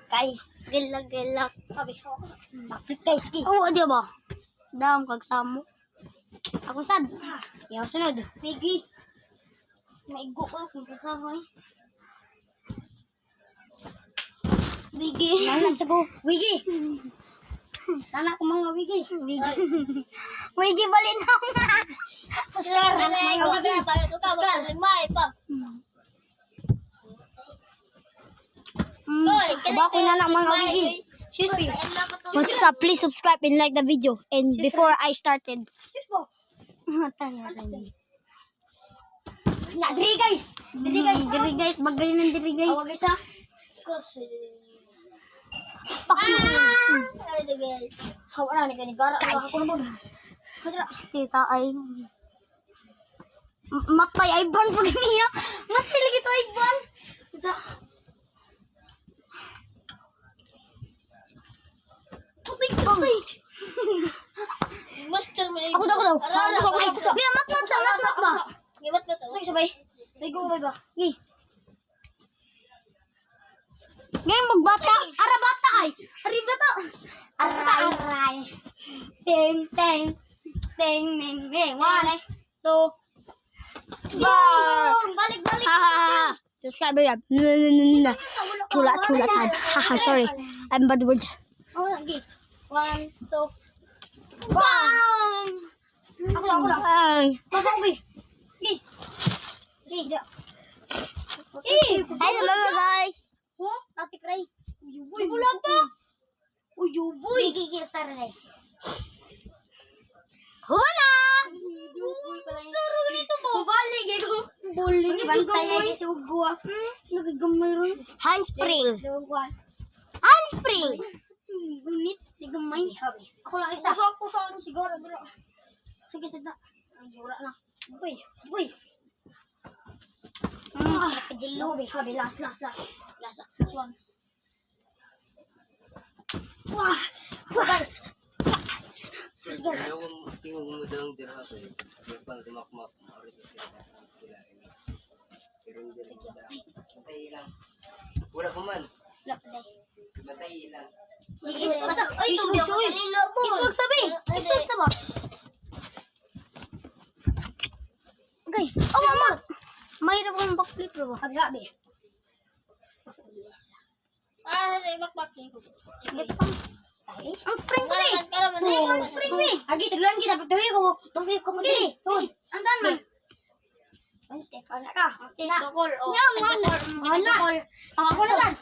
Guys, gilak. Backflip guys, oo, di ba? Dam, kagsamo. Ako sad. Yaw, sunod. Piggy. Maigo ko kung kasahoy. Wigi. Nana sa ko. Wigi. Nana ko mga wigi. Wigi balinaw nga. Oscar. Bako na na mga wigi. Excuse me. What's up? Please subscribe and like the video. And before I started. Diri guys. Diri guys. Bagay ng diri guys. Awag guys ha. Hawa na ni gara. Guys. Stita ay matay ay ban pag niya. Matay lagi to ay ban. Putay. Master mo. Ako daw. Kaya mat ba? Gimat ba to? Sabay. Ligo ba? Gi. Ngayon magbata. Arabata ay. Aribata. Aray. Ting. 1, 2. Balik. Subscribe ya. Chula. Haha, sorry. I'm bad words. Oh, lagi. 1, 2. Bang! Ako lang. Babang, Gi. Hello mga guys. Oh, Ate Cray. Uyuboy. Wala pa. Uyuboy. Gigi sarre. Wala. Saro dito mo. Balik ito. Bowling naggamay sa ugwa. Naggamay ron. Handspring. Gunit naggamay. Ako lang isa. Ako sa siguro bro. Sige sada. Ang jura na. Boy. Jello be. Habi last one. Wah. Guys. Tingog mo dalang dira ko eh. Pang tumakmak orito sila rin. Pero hindi rin sila. Matay lang. Wala ko man. Matay lang. Iswag sabi. Okay. Oh mama. Mayroon kong backflip bro. Habi. Backflip. Ang spring ko eh. Ang spring ko eh. Agi, tuluan kita. Pagtuwi ko. Backflip ko mo dili. Andan man. Step, anak ka. Step, dokol. Nga. Ako na saan.